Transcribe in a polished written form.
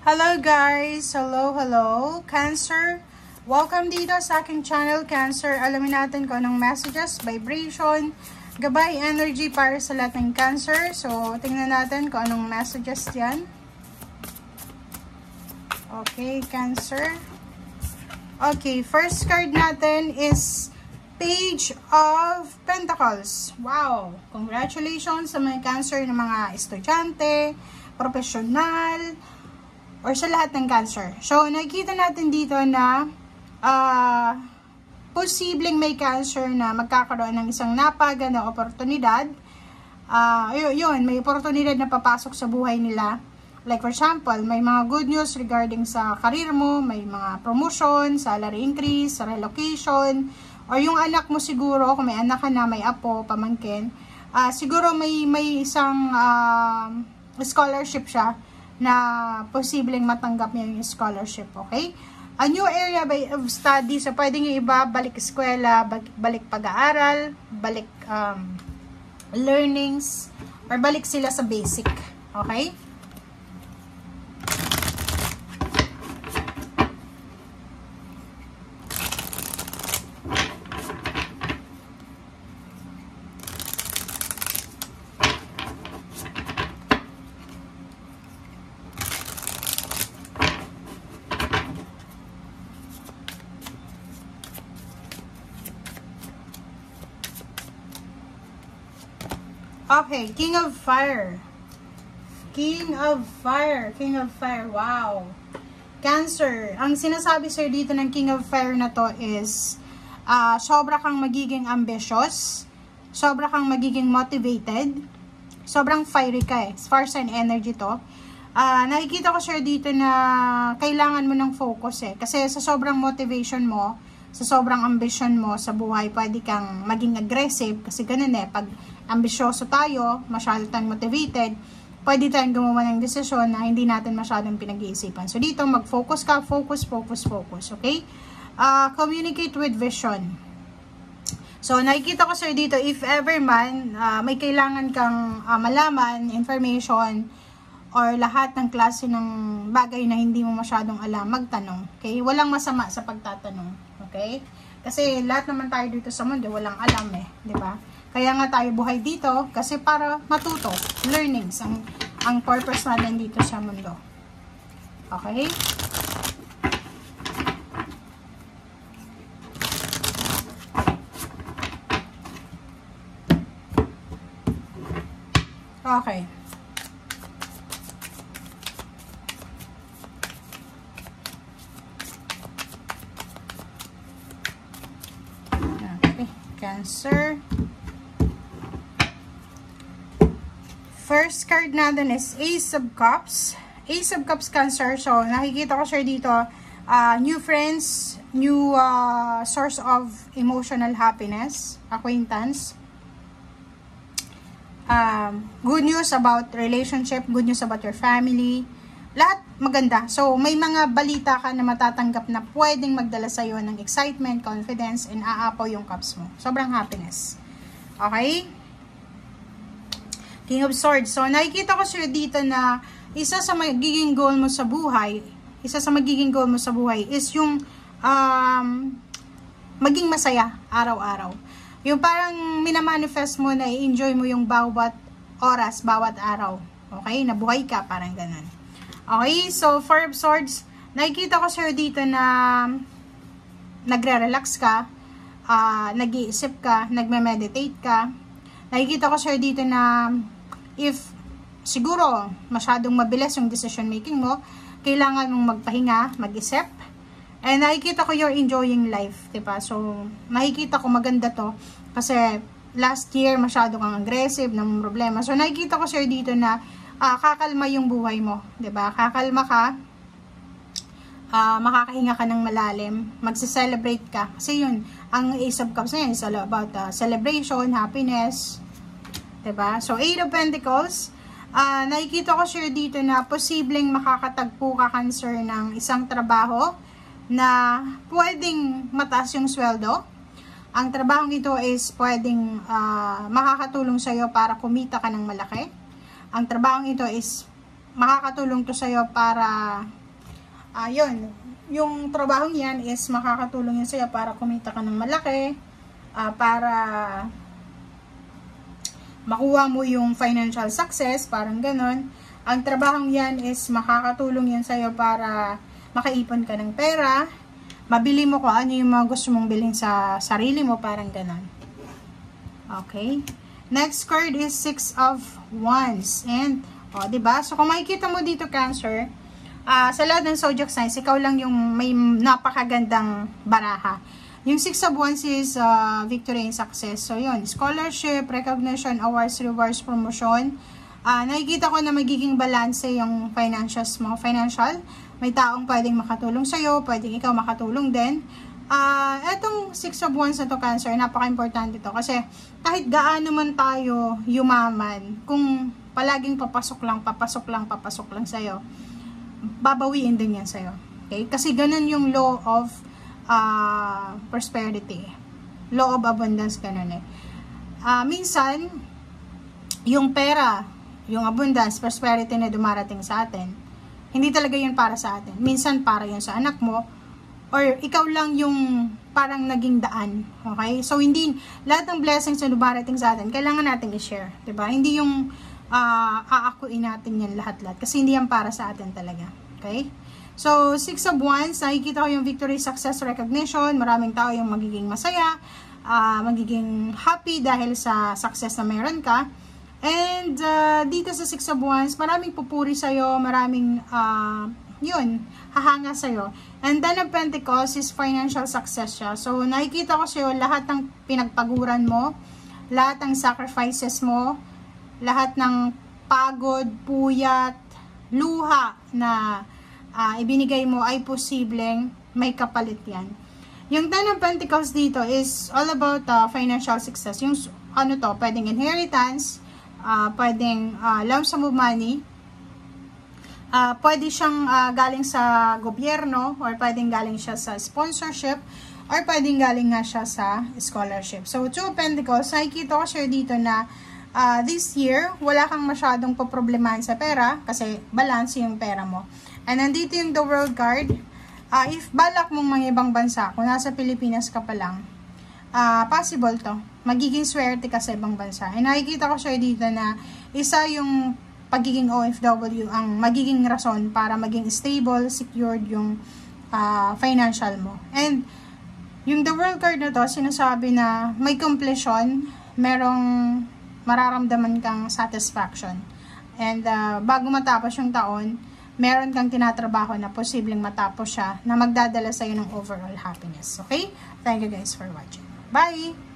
Hello guys! Hello! Cancer! Welcome dito sa aking channel, Cancer. Alamin natin kung anong messages, vibration, gabay, energy para sa lahat ng Cancer. So, tingnan natin kung anong messages yan. Okay, Cancer. Okay, first card natin is Page of Pentacles. Wow! Congratulations sa mga Cancer ng mga estudyante, profesional, or sa lahat ng Cancer. So, nakikita natin dito na posibleng may Cancer na magkakaroon ng isang napagandang oportunidad. Yun, may oportunidad na papasok sa buhay nila. Like for example, may mga good news regarding sa career mo, may mga promotion, salary increase, relocation, or yung anak mo siguro, kung may anak ka na, may apo, pamangkin, siguro may isang scholarship siya na posibleng matanggap niya yung scholarship, okay? A new area of study, so pwedeng yung iba, balik eskwela, balik pag-aaral, balik learnings, or balik sila sa basic, okay? Okay, King of Fire. King of Fire. King of Fire. Wow. Cancer. Ang sinasabi sir dito ng King of Fire na to is sobra kang magiging ambitious, sobra kang magiging motivated, sobrang fiery ka eh. Fire sign energy to. Nakikita ko sir dito na kailangan mo ng focus eh. Kasi sa sobrang motivation mo, sa sobrang ambition mo sa buhay, pwede kang maging aggressive. Kasi ganun eh, pag ambisyoso tayo, masyado tayong motivated, pwede tayong gumawa ng desisyon na hindi natin masyadong pinag-iisipan. So dito, mag-focus ka, focus, okay? Communicate with vision. So nakikita ko sir dito, if ever man, may kailangan kang malaman, information, or lahat ng klase ng bagay na hindi mo masyadong alam, magtanong. Okay? Walang masama sa pagtatanong. Okay? Kasi lahat naman tayo dito sa mundo, walang alam eh. Diba? Kaya nga tayo buhay dito, kasi para matuto. Learnings, ang purpose natin dito sa mundo. Okay? Okay. Cancer. First card natin is Ace of Cups. Ace of Cups, Cancer. So, nakikita ko sir dito, new friends, new source of emotional happiness, acquaintance. Good news about relationship, good news about your family. Lahat maganda. So, may mga balita ka na matatanggap na pwedeng magdala sa'yo ng excitement, confidence, and aapaw yung cups mo. Sobrang happiness. Okay? King of Swords. So, nakikita ko sa'yo dito na isa sa magiging goal mo sa buhay, is yung maging masaya araw-araw. Yung parang minamanifest mo na i-enjoy mo yung bawat oras, bawat araw. Okay? Nabuhay ka, parang ganun. Okay, so Four of Swords, nakikita ko sir dito na nagre-relax ka, nag-iisip ka, nagme-meditate ka. Nakikita ko sir dito na if siguro masyadong mabilis yung decision making mo, kailangan mong magpahinga, mag-isip. And nakikita ko you're enjoying life, diba? So, nakikita ko maganda to kasi last year masyado kang aggressive, ng problema. So, nakikita ko sir dito na kakalma yung buhay mo, 'di ba? Kakalma ka, makakahinga ka ng malalim, magse-celebrate ka. Kasi yun, ang Ace of Cups na yan is all about celebration, happiness, 'di ba? So, Eight of Pentacles, nakikita ko sure dito na posibleng makakatagpo ka, Cancer, ng isang trabaho na pwedeng mataas yung sweldo. Ang trabahong ito is pwedeng makakatulong sa'yo para kumita ka ng malaki. Ang trabahong ito is makakatulong to sa'yo para, yun, yung trabahong yan is makakatulong yun sa'yo para kumita ka ng malaki, para makuha mo yung financial success, parang ganon. Ang trabahong yan is makakatulong yan sa'yo para makaipon ka ng pera, mabili mo kung ano yung mga gusto mong bilhin sa sarili mo, parang ganon. Okay? Next card is 6 of Wands. And, diba? So, kung makikita mo dito, Cancer, sa lahat ng zodiac signs, ikaw lang yung may napakagandang baraha. Yung 6 of Wands is victory and success. So, yun. Scholarship, recognition, awards, rewards, promotion. Nakikita ko na magiging balance yung financials mo. Financial, may taong pwedeng makatulong sa'yo, pwedeng ikaw makatulong din. Etong 6 of Wands na to, Cancer, napaka-importante to. Kasi, kahit gaano man tayo yumaman, kung palaging papasok lang sa'yo, babawiin din yan sa'yo. Okay? Kasi ganun yung law of prosperity. Law of abundance, ganun eh. Minsan, yung pera, yung abundance, prosperity na dumarating sa atin, hindi talaga yun para sa atin. Minsan, para yun sa anak mo, or ikaw lang yung parang naging daan. Okay? So, hindi, lahat ng blessings na dumarating sa atin, kailangan natin i-share. Diba? Hindi yung aakuin natin yan lahat-lahat. Kasi hindi yan para sa atin talaga. Okay? So, 6 of Wands, nakikita ko yung victory, success, recognition. Maraming tao yung magiging masaya, magiging happy dahil sa success na meron ka. And, dito sa 6 of Wands, maraming pupuri sa'yo, maraming, yun, hahanga sa'yo. And then of Pentacles is financial success siya. So, nakikita ko sa'yo lahat ng pinagpaguran mo, lahat ng sacrifices mo, lahat ng pagod, puyat, luha na ibinigay mo ay posibleng may kapalit yan. Yung Ten of Pentacles dito is all about financial success. Yung ano to, pwedeng inheritance, pwedeng lump sum of money, pwede siyang galing sa gobyerno, or pwedeng galing siya sa sponsorship, or pwedeng galing nga siya sa scholarship. So, Two of Pentacles, nakikita ko siya dito na this year, wala kang masyadong poproblemahan sa pera, kasi balance yung pera mo. And nandito yung The World card. If balak mong mga ibang bansa, kung nasa Pilipinas ka pa lang, possible to. Magiging swerte ka sa ibang bansa. And nakikita ko siya dito na isa yung pagiging OFW ang magiging rason para maging stable, secured yung financial mo. And yung The World card na to, sinasabi na may completion, merong mararamdaman kang satisfaction. And bago matapos yung taon, meron kang tinatrabaho na posibleng matapos siya na magdadala sa'yo ng overall happiness. Okay? Thank you guys for watching. Bye!